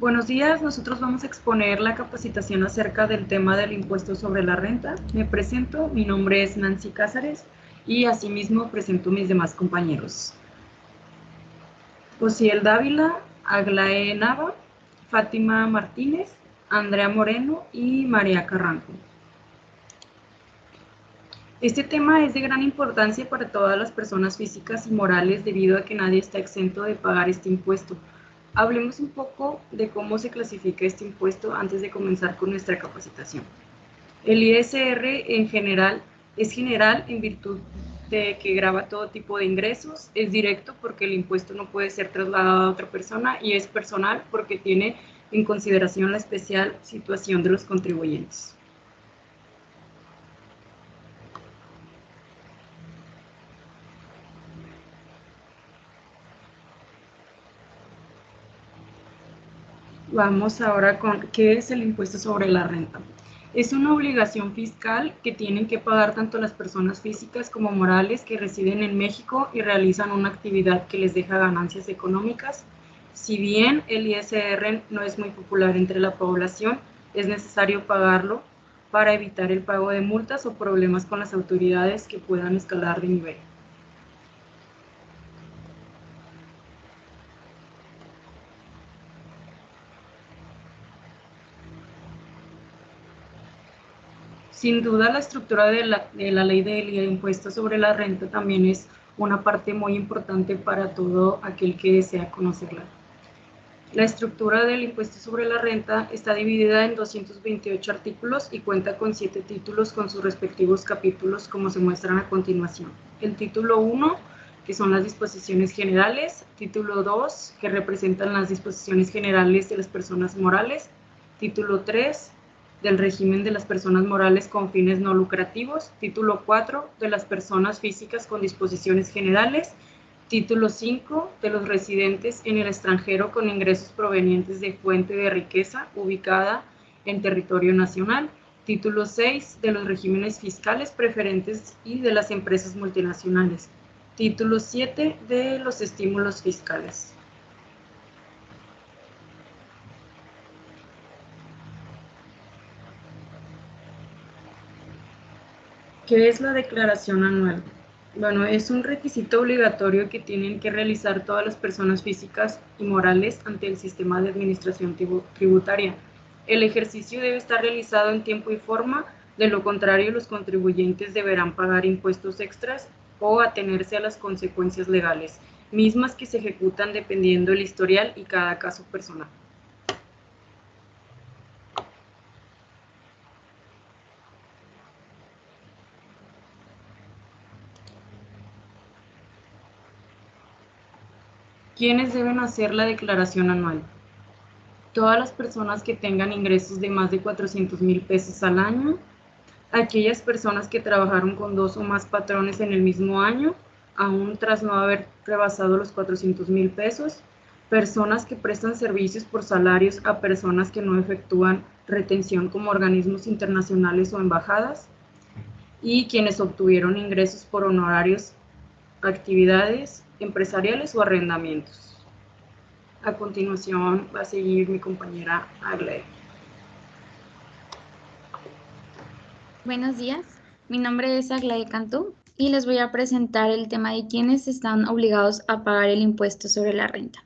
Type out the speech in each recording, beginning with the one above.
Buenos días, nosotros vamos a exponer la capacitación acerca del tema del impuesto sobre la renta. Me presento, mi nombre es Nancy Cázares y asimismo presento a mis demás compañeros. Osiel Dávila, Aglaé Nava, Fátima Martínez, Andrea Moreno y María Carranco. Este tema es de gran importancia para todas las personas físicas y morales debido a que nadie está exento de pagar este impuesto. Hablemos un poco de cómo se clasifica este impuesto antes de comenzar con nuestra capacitación. El ISR en general es general en virtud de que grava todo tipo de ingresos, es directo porque el impuesto no puede ser trasladado a otra persona y es personal porque tiene en consideración la especial situación de los contribuyentes. Vamos ahora con qué es el impuesto sobre la renta. Es una obligación fiscal que tienen que pagar tanto las personas físicas como morales que residen en México y realizan una actividad que les deja ganancias económicas. Si bien el ISR no es muy popular entre la población, es necesario pagarlo para evitar el pago de multas o problemas con las autoridades que puedan escalar de nivel. Sin duda, la estructura de la ley del impuesto sobre la renta también es una parte muy importante para todo aquel que desea conocerla. La estructura del impuesto sobre la renta está dividida en 228 artículos y cuenta con 7 títulos con sus respectivos capítulos, como se muestran a continuación. El título 1, que son las disposiciones generales, título 2, que representan las disposiciones generales de las personas morales, título 3, del régimen de las personas morales con fines no lucrativos, título 4, de las personas físicas con disposiciones generales, título 5, de los residentes en el extranjero con ingresos provenientes de fuente de riqueza ubicada en territorio nacional, título 6, de los regímenes fiscales preferentes y de las empresas multinacionales, título 7, de los estímulos fiscales. ¿Qué es la declaración anual? Bueno, es un requisito obligatorio que tienen que realizar todas las personas físicas y morales ante el sistema de administración tributaria. El ejercicio debe estar realizado en tiempo y forma, de lo contrario los contribuyentes deberán pagar impuestos extras o atenerse a las consecuencias legales, mismas que se ejecutan dependiendo del historial y cada caso personal. ¿Quiénes deben hacer la declaración anual? Todas las personas que tengan ingresos de más de 400,000 pesos al año, aquellas personas que trabajaron con 2 o más patrones en el mismo año, aún tras no haber rebasado los 400,000 pesos, personas que prestan servicios por salarios a personas que no efectúan retención como organismos internacionales o embajadas, y quienes obtuvieron ingresos por honorarios, actividades empresariales o arrendamientos. A continuación va a seguir mi compañera Aglaé. Buenos días, mi nombre es Aglaé Cantú y les voy a presentar el tema de quiénes están obligados a pagar el impuesto sobre la renta.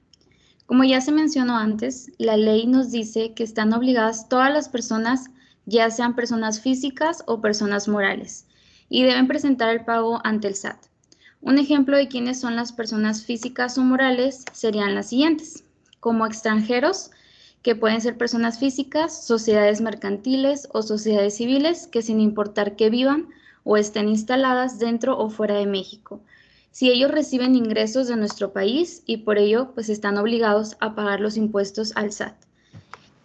Como ya se mencionó antes, la ley nos dice que están obligadas todas las personas, ya sean personas físicas o personas morales, y deben presentar el pago ante el SAT. Un ejemplo de quiénes son las personas físicas o morales serían las siguientes: como extranjeros, que pueden ser personas físicas, sociedades mercantiles o sociedades civiles que, sin importar que vivan o estén instaladas dentro o fuera de México, si ellos reciben ingresos de nuestro país y por ello pues están obligados a pagar los impuestos al SAT.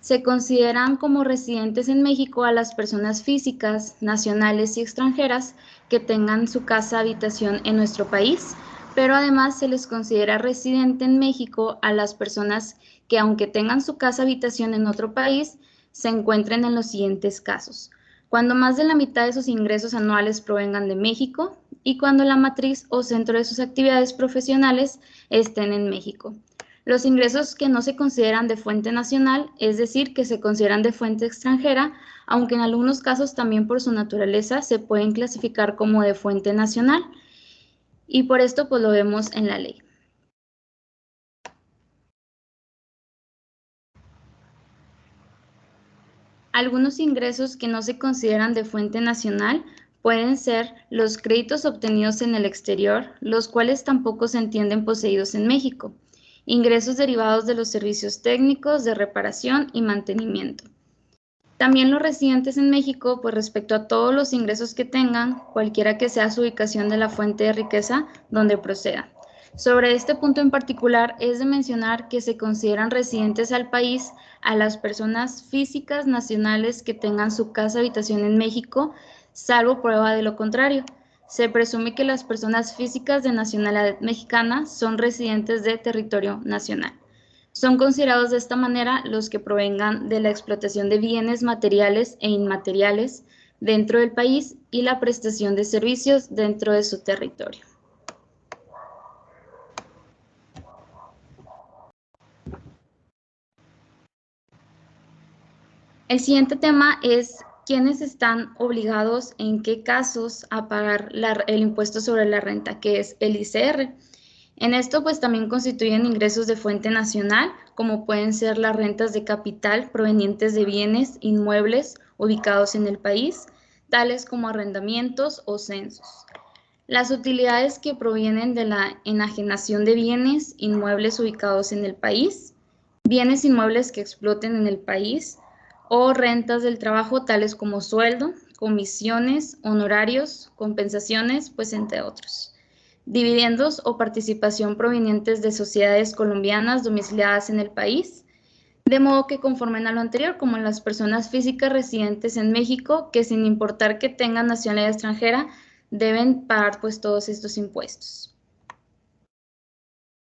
Se consideran como residentes en México a las personas físicas, nacionales y extranjeras que tengan su casa habitación en nuestro país, pero además se les considera residente en México a las personas que, aunque tengan su casa habitación en otro país, se encuentren en los siguientes casos: cuando más de la mitad de sus ingresos anuales provengan de México y cuando la matriz o centro de sus actividades profesionales estén en México. Los ingresos que no se consideran de fuente nacional, es decir, que se consideran de fuente extranjera, aunque en algunos casos también por su naturaleza se pueden clasificar como de fuente nacional, y por esto pues lo vemos en la ley. Algunos ingresos que no se consideran de fuente nacional pueden ser los créditos obtenidos en el exterior, los cuales tampoco se entienden poseídos en México, ingresos derivados de los servicios técnicos de reparación y mantenimiento. También los residentes en México, pues respecto a todos los ingresos que tengan, cualquiera que sea su ubicación de la fuente de riqueza donde proceda. Sobre este punto en particular, es de mencionar que se consideran residentes al país a las personas físicas nacionales que tengan su casa habitación en México, salvo prueba de lo contrario. Se presume que las personas físicas de nacionalidad mexicana son residentes de territorio nacional. Son considerados de esta manera los que provengan de la explotación de bienes materiales e inmateriales dentro del país y la prestación de servicios dentro de su territorio. El siguiente tema es quiénes están obligados en qué casos a pagar el impuesto sobre la renta, que es el ICR. En esto pues también constituyen ingresos de fuente nacional, como pueden ser las rentas de capital provenientes de bienes inmuebles ubicados en el país, tales como arrendamientos o censos. Las utilidades que provienen de la enajenación de bienes inmuebles ubicados en el país, bienes inmuebles que exploten en el país o rentas del trabajo tales como sueldo, comisiones, honorarios, compensaciones, pues entre otros. Dividendos o participación provenientes de sociedades colombianas domiciliadas en el país, de modo que conformen a lo anterior, como las personas físicas residentes en México, que sin importar que tengan nacionalidad extranjera, deben pagar pues todos estos impuestos.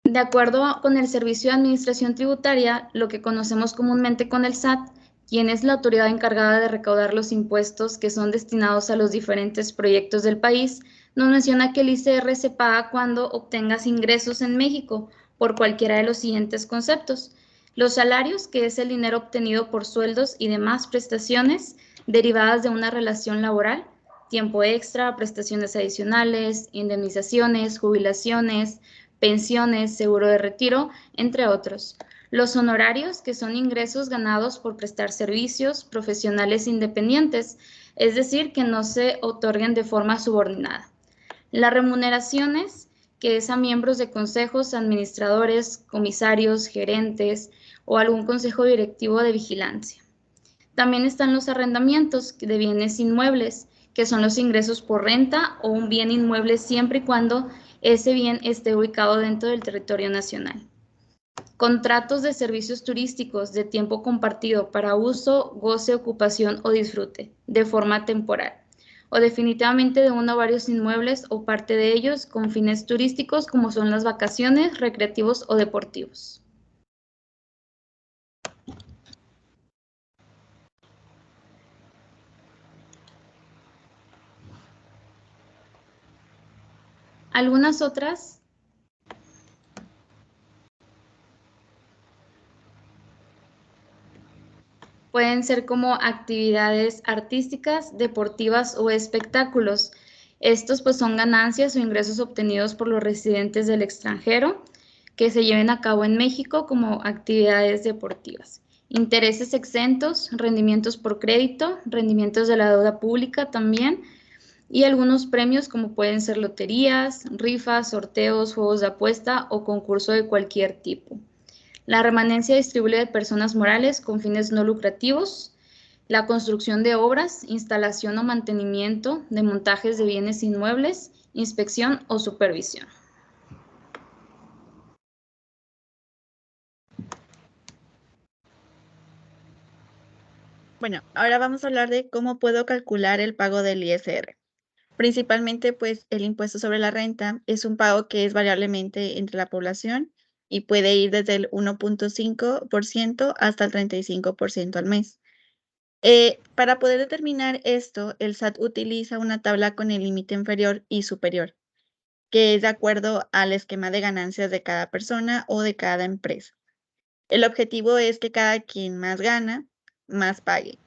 De acuerdo con el Servicio de Administración Tributaria, lo que conocemos comúnmente con el SAT, quien es la autoridad encargada de recaudar los impuestos que son destinados a los diferentes proyectos del país, nos menciona que el ICR se paga cuando obtengas ingresos en México por cualquiera de los siguientes conceptos. Los salarios, que es el dinero obtenido por sueldos y demás prestaciones derivadas de una relación laboral, tiempo extra, prestaciones adicionales, indemnizaciones, jubilaciones, pensiones, seguro de retiro, entre otros. Los honorarios, que son ingresos ganados por prestar servicios profesionales independientes, es decir, que no se otorguen de forma subordinada. Las remuneraciones, que es a miembros de consejos, administradores, comisarios, gerentes o algún consejo directivo de vigilancia. También están los arrendamientos de bienes inmuebles, que son los ingresos por renta o un bien inmueble siempre y cuando ese bien esté ubicado dentro del territorio nacional. Contratos de servicios turísticos de tiempo compartido para uso, goce, ocupación o disfrute, de forma temporal, o definitivamente de uno o varios inmuebles o parte de ellos con fines turísticos como son las vacaciones, recreativos o deportivos. Algunas otras pueden ser como actividades artísticas, deportivas o espectáculos. Estos pues son ganancias o ingresos obtenidos por los residentes del extranjero que se lleven a cabo en México como actividades deportivas. Intereses exentos, rendimientos por crédito, rendimientos de la deuda pública también, y algunos premios como pueden ser loterías, rifas, sorteos, juegos de apuesta o concurso de cualquier tipo. La remanencia distribuible de personas morales con fines no lucrativos, la construcción de obras, instalación o mantenimiento de montajes de bienes inmuebles, inspección o supervisión. Bueno, ahora vamos a hablar de cómo puedo calcular el pago del ISR. Principalmente, pues, el impuesto sobre la renta es un pago que es variablemente entre la población y puede ir desde el 1.5% hasta el 35% al mes. Para poder determinar esto, el SAT utiliza una tabla con el límite inferior y superior. que es de acuerdo al esquema de ganancias de cada persona o de cada empresa. El objetivo es que cada quien más gana, más pague.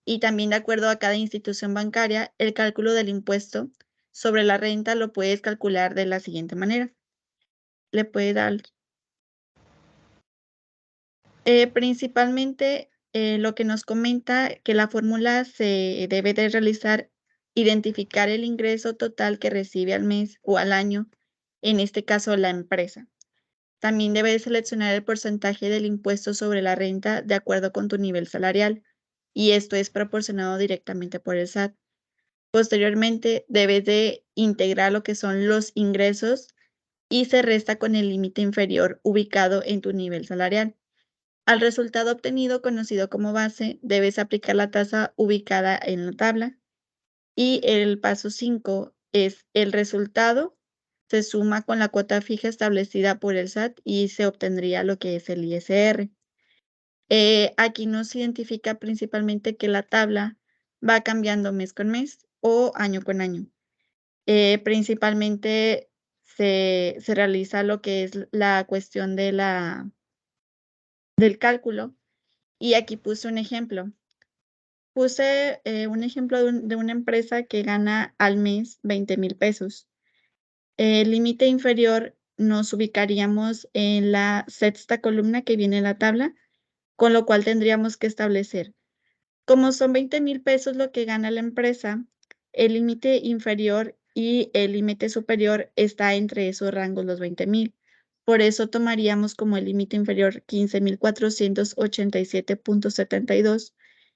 Y también de acuerdo a cada institución bancaria, el cálculo del impuesto sobre la renta lo puedes calcular de la siguiente manera. Le puede dar principalmente lo que nos comenta que la fórmula se debe de realizar, identificar el ingreso total que recibe al mes o al año, en este caso la empresa. También debes seleccionar el porcentaje del impuesto sobre la renta de acuerdo con tu nivel salarial, y esto es proporcionado directamente por el SAT. Posteriormente, debes de integrar lo que son los ingresos y se resta con el límite inferior ubicado en tu nivel salarial. Al resultado obtenido, conocido como base, debes aplicar la tasa ubicada en la tabla. Y el paso 5 es el resultado se suma con la cuota fija establecida por el SAT y se obtendría lo que es el ISR. Aquí nos identifica principalmente que la tabla va cambiando mes con mes o año con año. Principalmente se realiza lo que es la cuestión del cálculo, y aquí puse un ejemplo. Puse un ejemplo de una empresa que gana al mes 20,000 pesos. El límite inferior nos ubicaríamos en la sexta columna que viene en la tabla, con lo cual tendríamos que establecer, como son 20,000 pesos lo que gana la empresa, el límite inferior y el límite superior está entre esos rangos, los 20,000. Por eso tomaríamos como el límite inferior 15,487,72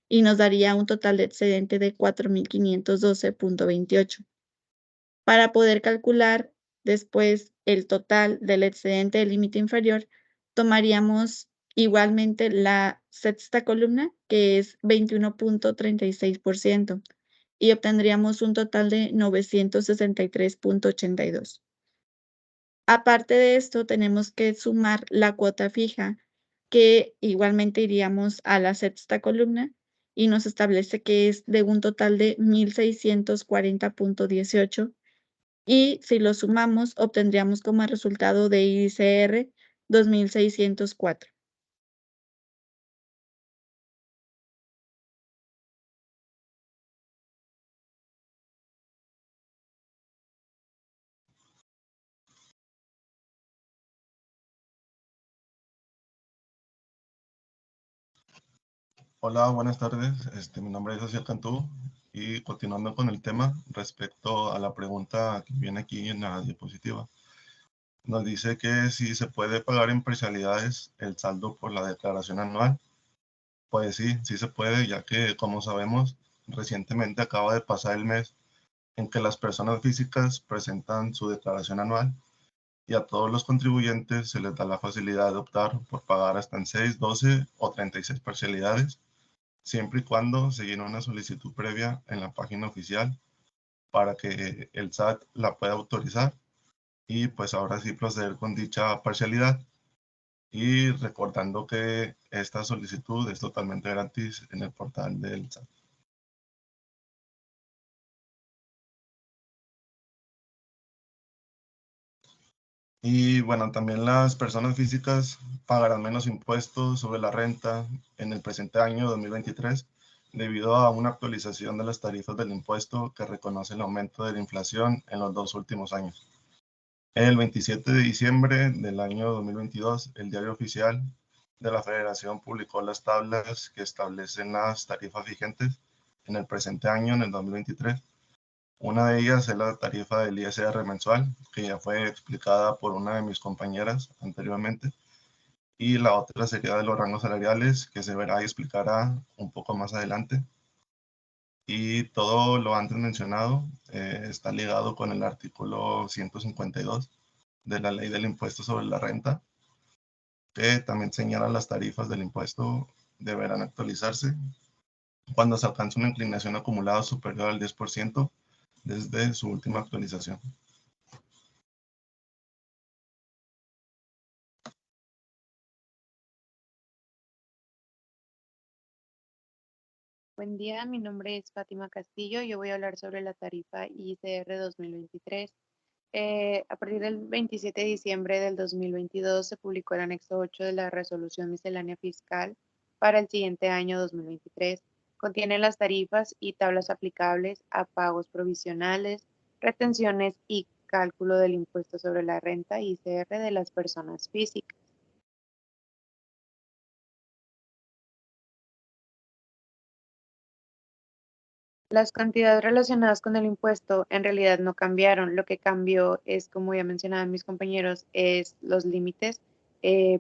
y nos daría un total de excedente de 4,512,28. Para poder calcular después el total del excedente del límite inferior, tomaríamos igualmente la sexta columna, que es 21,36%, y obtendríamos un total de 963,82. Aparte de esto, tenemos que sumar la cuota fija, que igualmente iríamos a la sexta columna y nos establece que es de un total de 1,640,18. Y si lo sumamos, obtendríamos como resultado de ISR 2,604. Hola, buenas tardes. Mi nombre es José Cantú y continuando con el tema respecto a la pregunta que viene aquí en la diapositiva, nos dice que si se puede pagar en parcialidades el saldo por la declaración anual. Pues sí, sí se puede, ya que como sabemos, recientemente acaba de pasar el mes en que las personas físicas presentan su declaración anual y a todos los contribuyentes se les da la facilidad de optar por pagar hasta en 6, 12 o 36 parcialidades, siempre y cuando se llene una solicitud previa en la página oficial para que el SAT la pueda autorizar y pues ahora sí proceder con dicha parcialidad. Y recordando que esta solicitud es totalmente gratis en el portal del SAT. Y bueno, también las personas físicas pagarán menos impuestos sobre la renta en el presente año 2023 debido a una actualización de las tarifas del impuesto que reconoce el aumento de la inflación en los 2 últimos años. El 27 de diciembre del año 2022, el Diario Oficial de la Federación publicó las tablas que establecen las tarifas vigentes en el presente año, en el 2023. Una de ellas es la tarifa del ISR mensual, que ya fue explicada por una de mis compañeras anteriormente, y la otra sería de los rangos salariales, que se verá y explicará un poco más adelante. Y todo lo antes mencionado está ligado con el artículo 152 de la Ley del Impuesto sobre la Renta, que también señala las tarifas del impuesto deberán actualizarse cuando se alcance una inclinación acumulada superior al 10% desde su última actualización. Buen día, mi nombre es Fátima Castillo. Yo voy a hablar sobre la tarifa ICR 2023. A partir del 27 de diciembre del 2022 se publicó el anexo 8 de la resolución miscelánea fiscal para el siguiente año 2023. Contiene las tarifas y tablas aplicables a pagos provisionales, retenciones y cálculo del impuesto sobre la renta ICR de las personas físicas. Las cantidades relacionadas con el impuesto en realidad no cambiaron. Lo que cambió es, como ya mencionaban mis compañeros, es los límites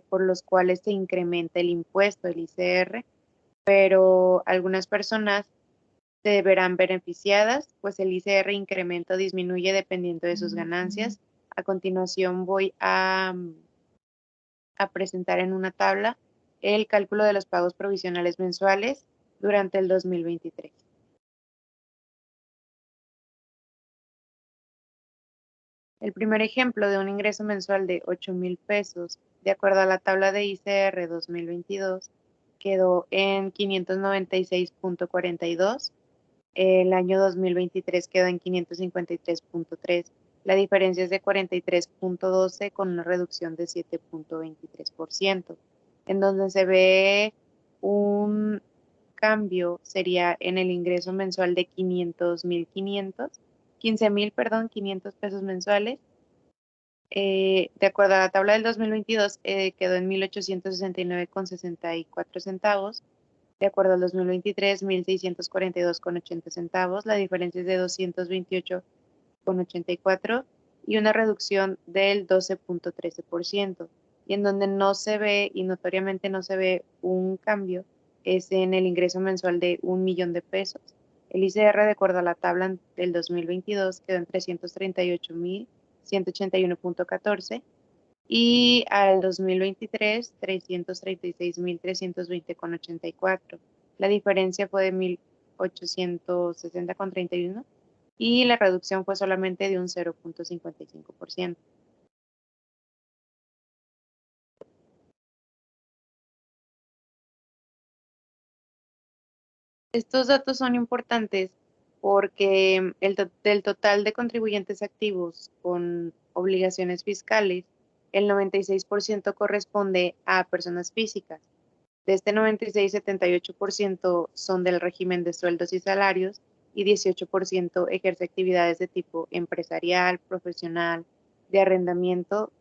por los cuales se incrementa el impuesto, el ICR, pero algunas personas se verán beneficiadas, pues el ICR incrementa o disminuye dependiendo de sus ganancias. A continuación voy a presentar en una tabla el cálculo de los pagos provisionales mensuales durante el 2023. El primer ejemplo de un ingreso mensual de 8,000 pesos, de acuerdo a la tabla de ICR 2022, quedó en 596.42. El año 2023 quedó en 553.3. La diferencia es de 43.12 con una reducción de 7.23%. En donde se ve un cambio sería en el ingreso mensual de 15,000 pesos mensuales. De acuerdo a la tabla del 2022, quedó en 1,869,64 centavos. De acuerdo al 2023, 1,642,80 centavos. La diferencia es de 228,84 y una reducción del 12.13%. Y en donde no se ve, y notoriamente no se ve un cambio, es en el ingreso mensual de 1,000,000 de pesos. El ICR, de acuerdo a la tabla del 2022, quedó en 338,181,14 y al 2023, 336,320,84. La diferencia fue de 1,860,31 y la reducción fue solamente de un 0.55%. Estos datos son importantes porque del total de contribuyentes activos con obligaciones fiscales, el 96% corresponde a personas físicas. De este 96, 78% son del régimen de sueldos y salarios y 18% ejerce actividades de tipo empresarial, profesional, de arrendamiento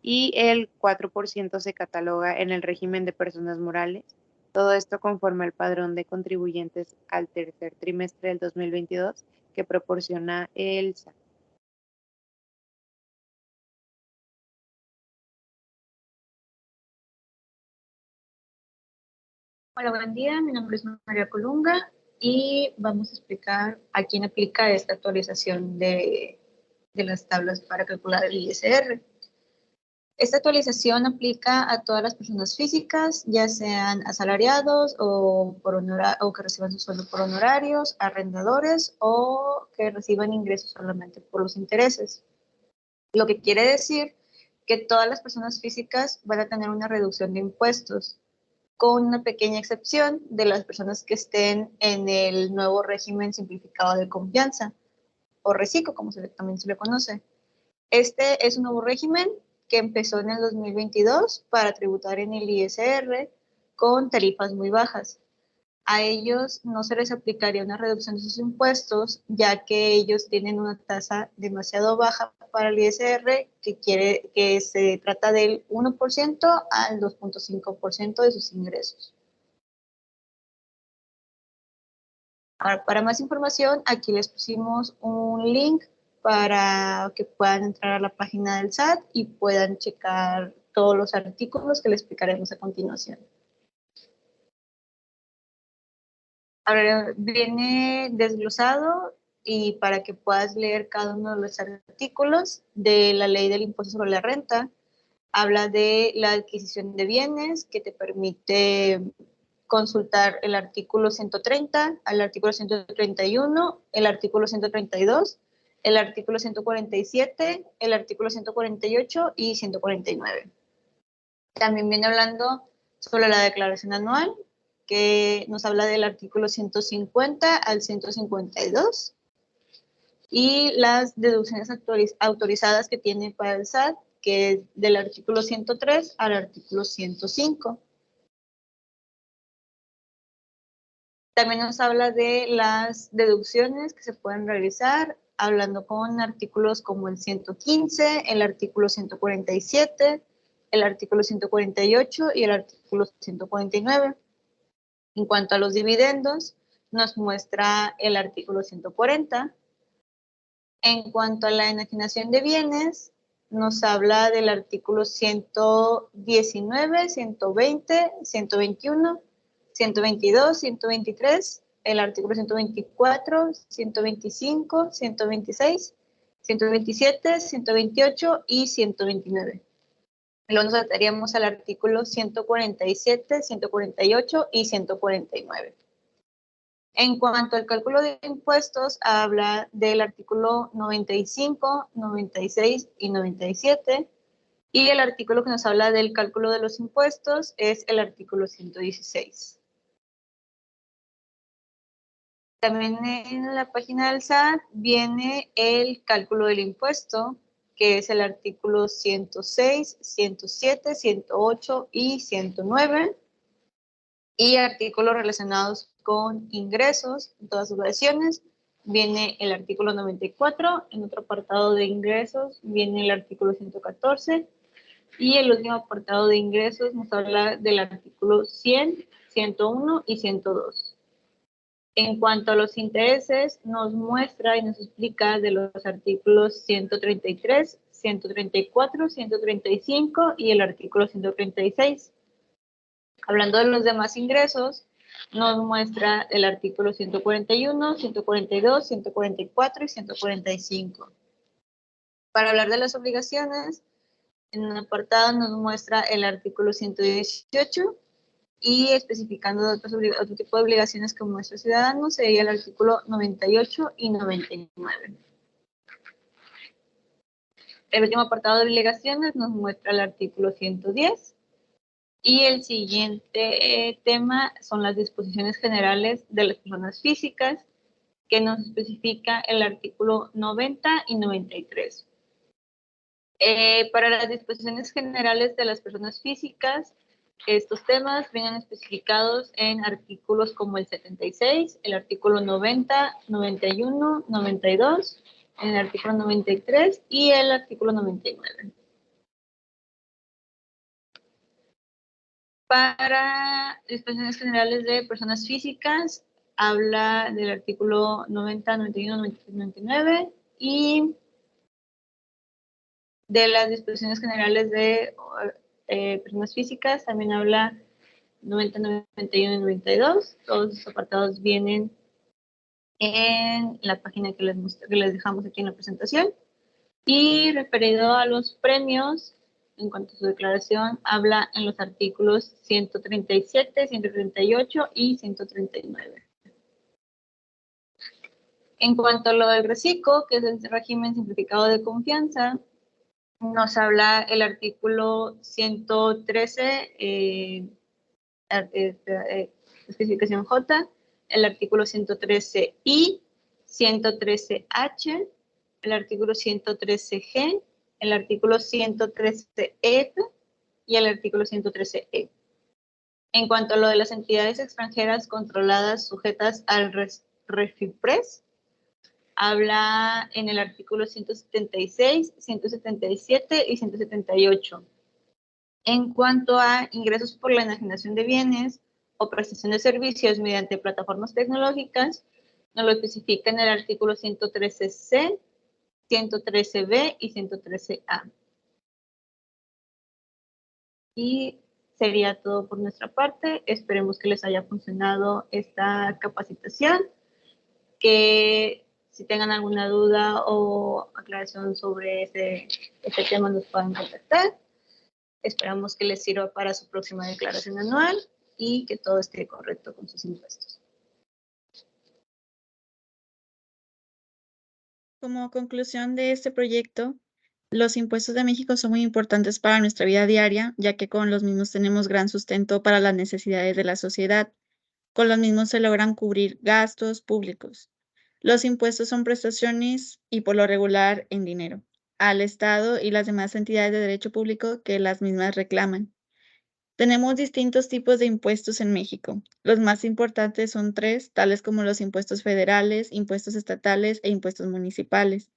y el 4% se cataloga en el régimen de personas morales. Todo esto conforme al padrón de contribuyentes al tercer trimestre del 2022 que proporciona el SAT. Hola, buen día. Mi nombre es María Colunga y vamos a explicar a quién aplica esta actualización de las tablas para calcular el ISR. Esta actualización aplica a todas las personas físicas, ya sean asalariados o que reciban su sueldo por honorarios, arrendadores o que reciban ingresos solamente por los intereses. Lo que quiere decir que todas las personas físicas van a tener una reducción de impuestos, con una pequeña excepción de las personas que estén en el nuevo régimen simplificado de confianza, o RECICO, como también se le conoce. Este es un nuevo régimen que empezó en el 2022 para tributar en el ISR con tarifas muy bajas. A ellos no se les aplicaría una reducción de sus impuestos, ya que ellos tienen una tasa demasiado baja para el ISR, que se trata del 1% al 2.5% de sus ingresos. Ahora, para más información, aquí les pusimos un link para que puedan entrar a la página del SAT y puedan checar todos los artículos que les explicaremos a continuación. Ahora viene desglosado y para que puedas leer cada uno de los artículos de la ley del impuesto sobre la renta. Habla de la adquisición de bienes, que te permite consultar el artículo 130, al artículo 131, el artículo 132, el artículo 147, el artículo 148 y 149. También viene hablando sobre la declaración anual, que nos habla del artículo 150 al 152. y las deducciones autorizadas que tiene para el SAT, que es del artículo 103 al artículo 105. También nos habla de las deducciones que se pueden realizar, hablando con artículos como el 115, el artículo 147, el artículo 148 y el artículo 149. En cuanto a los dividendos, nos muestra el artículo 140. En cuanto a la enajenación de bienes, nos habla del artículo 119, 120, 121, 122, 123, el artículo 124, 125, 126, 127, 128 y 129. Luego nos saltaríamos al artículo 147, 148 y 149. En cuanto al cálculo de impuestos, habla del artículo 95, 96 y 97. Y el artículo que nos habla del cálculo de los impuestos es el artículo 116. También en la página del SAT viene el cálculo del impuesto, que es el artículo 106, 107, 108 y 109. Y artículos relacionados con ingresos, en todas sus versiones. Viene el artículo 94, en otro apartado de ingresos viene el artículo 114, y el último apartado de ingresos nos habla del artículo 100, 101 y 102. En cuanto a los intereses, nos muestra y nos explica de los artículos 133, 134, 135 y el artículo 136. Hablando de los demás ingresos, nos muestra el artículo 141, 142, 144 y 145. Para hablar de las obligaciones, en un apartado nos muestra el artículo 118 y especificando otro tipo de obligaciones que muestra ciudadano sería el artículo 98 y 99. El último apartado de obligaciones nos muestra el artículo 110. Y el siguiente tema son las disposiciones generales de las personas físicas, que nos especifica el artículo 90 y 93. Para las disposiciones generales de las personas físicas, estos temas vienen especificados en artículos como el 76, el artículo 90, 91, 92, el artículo 93 y el artículo 99. Para disposiciones generales de personas físicas, habla del artículo 90, 91, 93, 99 y de las disposiciones generales de personas físicas también habla 90, 91 y 92. Todos los apartados vienen en la página que les dejamos aquí en la presentación. Y referido a los premios, en cuanto a su declaración, habla en los artículos 137, 138 y 139. En cuanto a lo del reciclo, que es el régimen simplificado de confianza, nos habla el artículo 113, especificación J, el artículo 113I, 113H, el artículo 113G, el artículo 113F y el artículo 113E. En cuanto a lo de las entidades extranjeras controladas sujetas al REFIPRES, habla en el artículo 176, 177 y 178. En cuanto a ingresos por la enajenación de bienes o prestación de servicios mediante plataformas tecnológicas, nos lo especifica en el artículo 113C, 113B y 113A. Y sería todo por nuestra parte. Esperemos que les haya funcionado esta capacitación, que si tengan alguna duda o aclaración sobre este tema nos puedan contactar. Esperamos que les sirva para su próxima declaración anual y que todo esté correcto con sus impuestos. Como conclusión de este proyecto, los impuestos de México son muy importantes para nuestra vida diaria, ya que con los mismos tenemos gran sustento para las necesidades de la sociedad. Con los mismos se logran cubrir gastos públicos. Los impuestos son prestaciones y por lo regular en dinero al Estado y las demás entidades de derecho público que las mismas reclaman. Tenemos distintos tipos de impuestos en México. Los más importantes son 3, tales como los impuestos federales, impuestos estatales e impuestos municipales,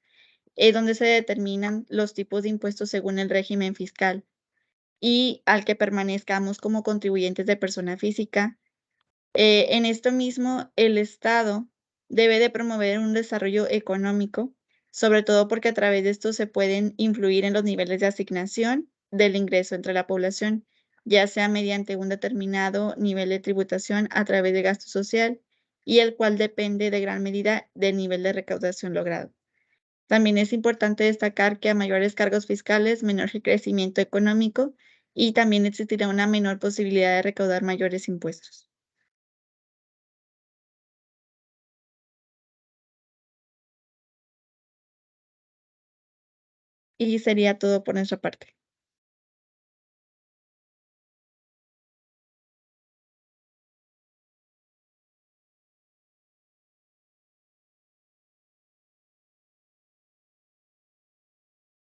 donde se determinan los tipos de impuestos según el régimen fiscal y al que permanezcamos como contribuyentes de persona física. En esto mismo, el Estado debe de promover un desarrollo económico, sobre todo porque a través de esto se pueden influir en los niveles de asignación del ingreso entre la población, ya sea mediante un determinado nivel de tributación a través de gasto social y el cual depende de gran medida del nivel de recaudación logrado. También es importante destacar que a mayores cargos fiscales, menor crecimiento económico y también existirá una menor posibilidad de recaudar mayores impuestos. Y sería todo por nuestra parte.